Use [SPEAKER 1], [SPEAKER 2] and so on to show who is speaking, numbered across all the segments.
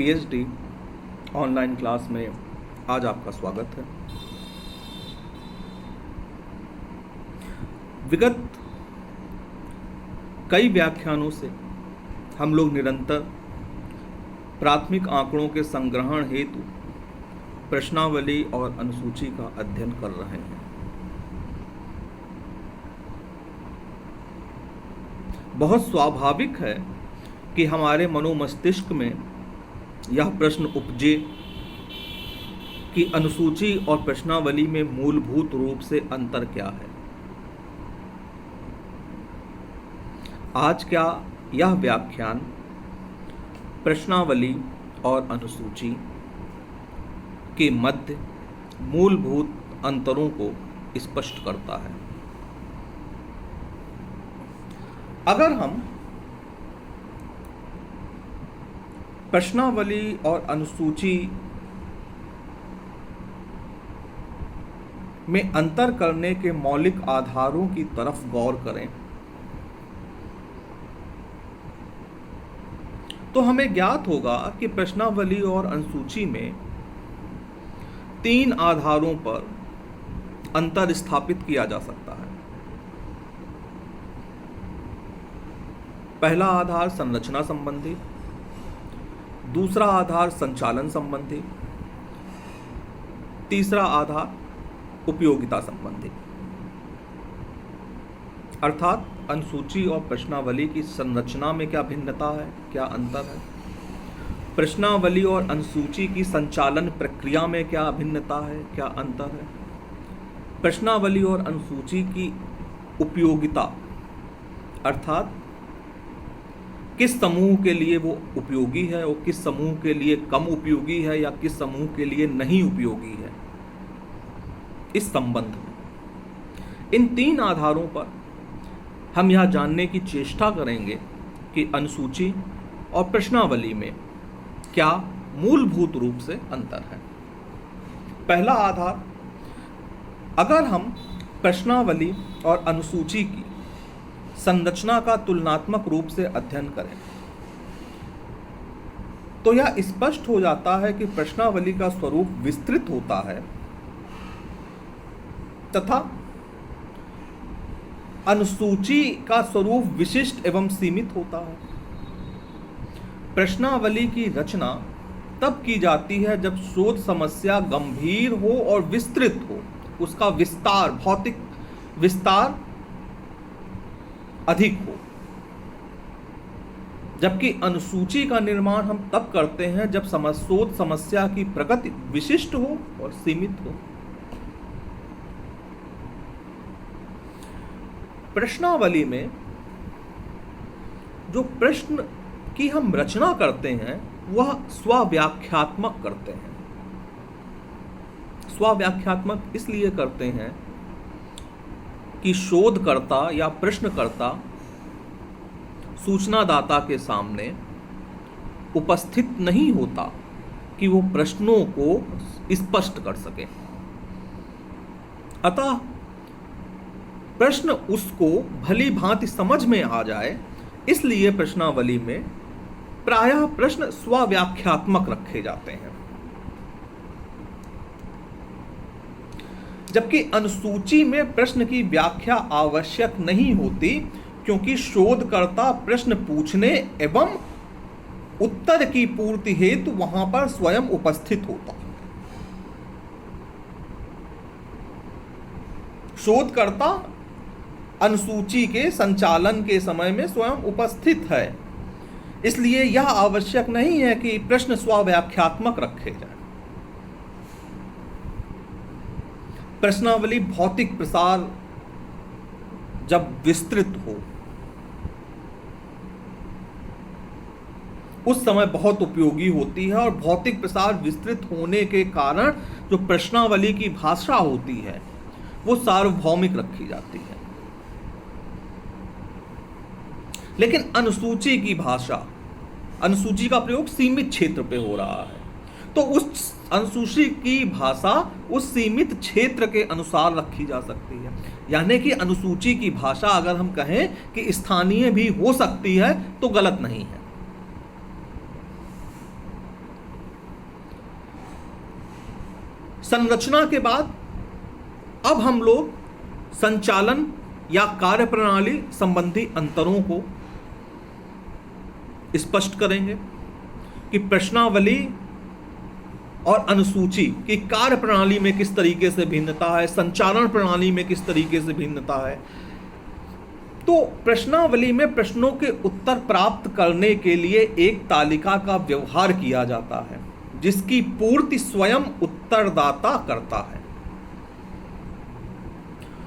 [SPEAKER 1] PhD online class में आज आपका स्वागत है। विगत कई व्याख्यानों से हम लोग निरंतर प्राथमिक आंकड़ों के संग्रहण हेतु प्रश्नावली और अनुसूची का अध्ययन कर रहे हैं। बहुत स्वाभाविक है कि हमारे मनोमस्तिष्क में यह प्रश्न उपजे कि अनुसूची और प्रश्नावली में मूलभूत रूप से अंतर क्या है। आज क्या यह व्याख्यान प्रश्नावली और अनुसूची के मध्य मूलभूत अंतरों को स्पष्ट करता है। अगर हम प्रश्नावली और अनुसूची में अंतर करने के मौलिक आधारों की तरफ गौर करें तो हमें ज्ञात होगा कि प्रश्नावली और अनुसूची में 3 आधारों पर अंतर स्थापित किया जा सकता है। पहला आधार संरचना संबंधी, दूसरा आधार संचालन संबंधी, तीसरा आधार उपयोगिता संबंधी। अर्थात अनुसूची और प्रश्नावली की संरचना में क्या भिन्नता है, क्या अंतर है, प्रश्नावली और अनुसूची की संचालन प्रक्रिया में क्या भिन्नता है, क्या अंतर है, प्रश्नावली और अनुसूची की उपयोगिता अर्थात किस समूह के लिए वो उपयोगी है और किस समूह के लिए कम उपयोगी है या किस समूह के लिए नहीं उपयोगी है, इस संबंध में इन 3 आधारों पर हम यह जानने की चेष्टा करेंगे कि अनुसूची और प्रश्नावली में क्या मूलभूत रूप से अंतर है। पहला आधार, अगर हम प्रश्नावली और अनुसूची की संरचना का तुलनात्मक रूप से अध्ययन करें तो यह स्पष्ट हो जाता है कि प्रश्नावली का स्वरूप विस्तृत होता है तथा अनुसूची का स्वरूप विशिष्ट एवं सीमित होता है। प्रश्नावली की रचना तब की जाती है जब शोध समस्या गंभीर हो और विस्तृत हो, उसका विस्तार, भौतिक विस्तार अधिक हो, जबकि अनुसूची का निर्माण हम तब करते हैं जब शोध समस्या की प्रगति विशिष्ट हो और सीमित हो। प्रश्नावली में जो प्रश्न की हम रचना करते हैं वह स्वव्याख्यात्मक करते हैं। स्वव्याख्यात्मक इसलिए करते हैं कि शोधकर्ता या प्रश्नकर्ता सूचनादाता के सामने उपस्थित नहीं होता कि वो प्रश्नों को स्पष्ट कर सके। अतः प्रश्न उसको भली भांति समझ में आ जाए, इसलिए प्रश्नावली में प्रायः प्रश्न स्वव्याख्यात्मक रखे जाते हैं, जबकि अनुसूची में प्रश्न की व्याख्या आवश्यक नहीं होती क्योंकि शोधकर्ता प्रश्न पूछने एवं उत्तर की पूर्ति हेतु वहां पर स्वयं उपस्थित होता है। शोधकर्ता अनुसूची के संचालन के समय में स्वयं उपस्थित है, इसलिए यह आवश्यक नहीं है कि प्रश्न स्वव्याख्यात्मक रखे जाए। प्रश्नावली भौतिक प्रसार जब विस्तृत हो उस समय बहुत उपयोगी होती है और भौतिक प्रसार विस्तृत होने के कारण जो प्रश्नावली की भाषा होती है वो सार्वभौमिक रखी जाती है। लेकिन अनुसूची की भाषा, अनुसूची का प्रयोग सीमित क्षेत्र पे हो रहा है, तो उस अनुसूची की भाषा उस सीमित क्षेत्र के अनुसार रखी जा सकती है। यानी कि अनुसूची की भाषा अगर हम कहें कि स्थानीय भी हो सकती है तो गलत नहीं है। संरचना के बाद अब हम लोग संचालन या कार्यप्रणाली संबंधी अंतरों को स्पष्ट करेंगे कि प्रश्नावली और अनुसूची की कार्यप्रणाली में किस तरीके से भिन्नता है, संचालन प्रणाली में किस तरीके से भिन्नता है। तो प्रश्नावली में प्रश्नों के उत्तर प्राप्त करने के लिए एक तालिका का व्यवहार किया जाता है जिसकी पूर्ति स्वयं उत्तरदाता करता है,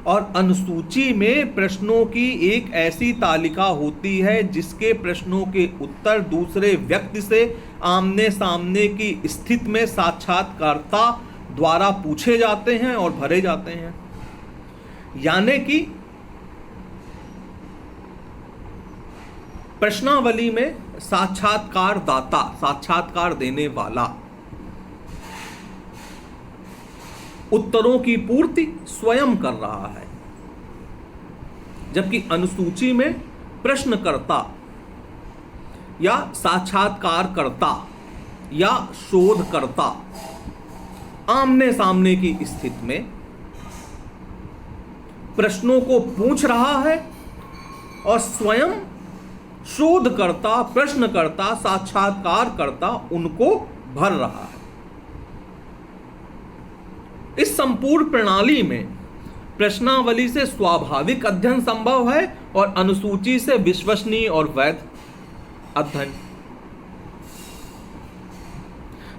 [SPEAKER 1] और अनुसूची में प्रश्नों की एक ऐसी तालिका होती है जिसके प्रश्नों के उत्तर दूसरे व्यक्ति से आमने सामने की स्थिति में साक्षात्कारता द्वारा पूछे जाते हैं और भरे जाते हैं। यानी कि प्रश्नावली में साक्षात्कारदाता, साक्षात्कार देने वाला, उत्तरों की पूर्ति स्वयं कर रहा है, जबकि अनुसूची में प्रश्नकर्ता या साक्षात्कारकर्ता या शोधकर्ता आमने सामने की स्थिति में प्रश्नों को पूछ रहा है और स्वयं शोधकर्ता, प्रश्नकर्ता, साक्षात्कारकर्ता उनको भर रहा है। इस संपूर्ण प्रणाली में प्रश्नावली से स्वाभाविक अध्ययन संभव है और अनुसूची से विश्वसनीय और वैध अध्ययन।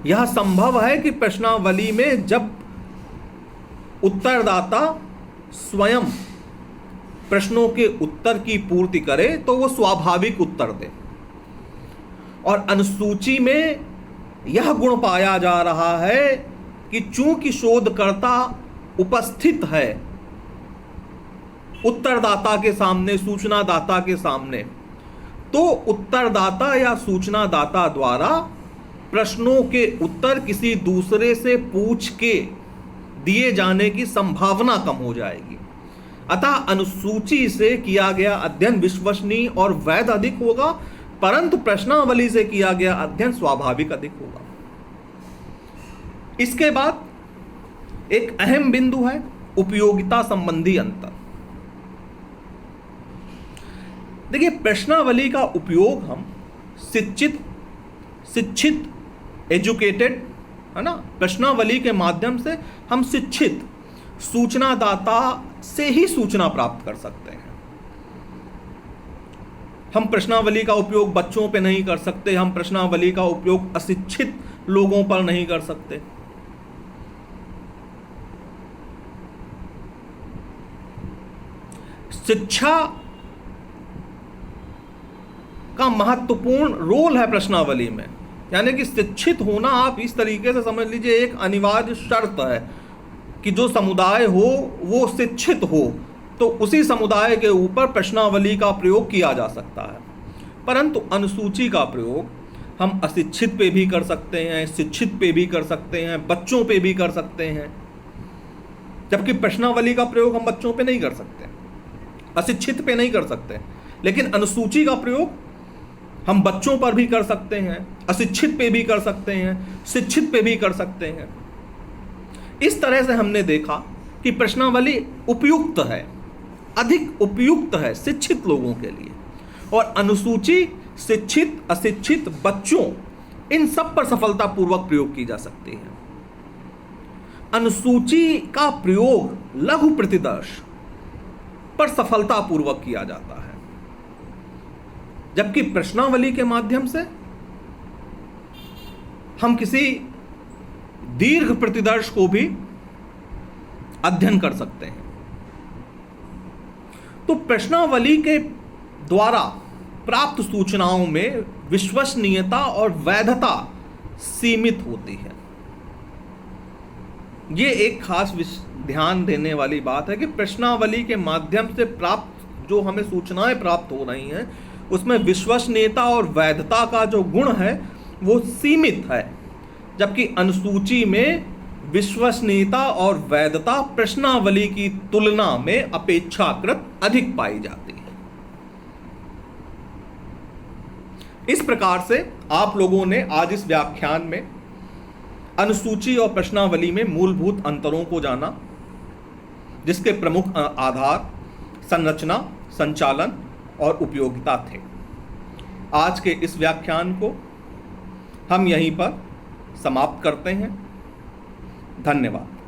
[SPEAKER 1] यह संभव है कि प्रश्नावली में जब उत्तरदाता स्वयं प्रश्नों के उत्तर की पूर्ति करे तो वो स्वाभाविक उत्तर दे, और अनुसूची में यह गुण पाया जा रहा है कि चूंकि शोधकर्ता उपस्थित है उत्तरदाता के सामने, सूचनादाता के सामने, तो उत्तरदाता या सूचनादाता द्वारा प्रश्नों के उत्तर किसी दूसरे से पूछ के दिए जाने की संभावना कम हो जाएगी। अतः अनुसूची से किया गया अध्ययन विश्वसनीय और वैध अधिक होगा, परंतु प्रश्नावली से किया गया अध्ययन स्वाभाविक अधिक होगा। इसके बाद एक अहम बिंदु है उपयोगिता संबंधी अंतर। देखिए, प्रश्नावली का उपयोग हम शिक्षित एजुकेटेड, है ना, प्रश्नावली के माध्यम से हम शिक्षित सूचनादाता से ही सूचना प्राप्त कर सकते हैं। हम प्रश्नावली का उपयोग बच्चों पे नहीं कर सकते, हम प्रश्नावली का उपयोग अशिक्षित लोगों पर नहीं कर सकते। शिक्षा का महत्वपूर्ण रोल है प्रश्नावली में, यानी कि शिक्षित होना आप इस तरीके से समझ लीजिए एक अनिवार्य शर्त है कि जो समुदाय हो वो शिक्षित हो, तो उसी समुदाय के ऊपर प्रश्नावली का प्रयोग किया जा सकता है। परंतु अनुसूची का प्रयोग हम अशिक्षित पे भी कर सकते हैं, शिक्षित पे भी कर सकते हैं, बच्चों पे भी कर सकते हैं, जबकि प्रश्नावली का प्रयोग हम बच्चों पे नहीं कर सकते, अशिक्षित पे नहीं कर सकते। लेकिन अनुसूची का प्रयोग हम बच्चों पर भी कर सकते हैं, अशिक्षित पे भी कर सकते हैं, शिक्षित पे भी कर सकते हैं। इस तरह से हमने देखा कि प्रश्नावली उपयुक्त है, अधिक उपयुक्त है शिक्षित लोगों के लिए, और अनुसूची शिक्षित, अशिक्षित, बच्चों, इन सब पर सफलतापूर्वक प्रयोग की जा सकती है। अनुसूची का प्रयोग लघु प्रतिदर्श पर सफलतापूर्वक किया जाता है, जबकि प्रश्नावली के माध्यम से हम किसी दीर्घ प्रतिदर्श को भी अध्ययन कर सकते हैं। तो प्रश्नावली के द्वारा प्राप्त सूचनाओं में विश्वसनीयता और वैधता सीमित होती है। ये एक खास ध्यान देने वाली बात है कि प्रश्नावली के माध्यम से प्राप्त जो हमें सूचनाएं प्राप्त हो रही हैं उसमें विश्वसनीयता और वैधता का जो गुण है वो सीमित है, जबकि अनुसूची में विश्वसनीयता और वैधता प्रश्नावली की तुलना में अपेक्षाकृत अधिक पाई जाती है। इस प्रकार से आप लोगों ने आज इस व्याख्यान में अनुसूची और प्रश्नावली में मूलभूत अंतरों को जाना, जिसके प्रमुख आधार संरचना, संचालन और उपयोगिता थे। आज के इस व्याख्यान को हम यहीं पर समाप्त करते हैं। धन्यवाद।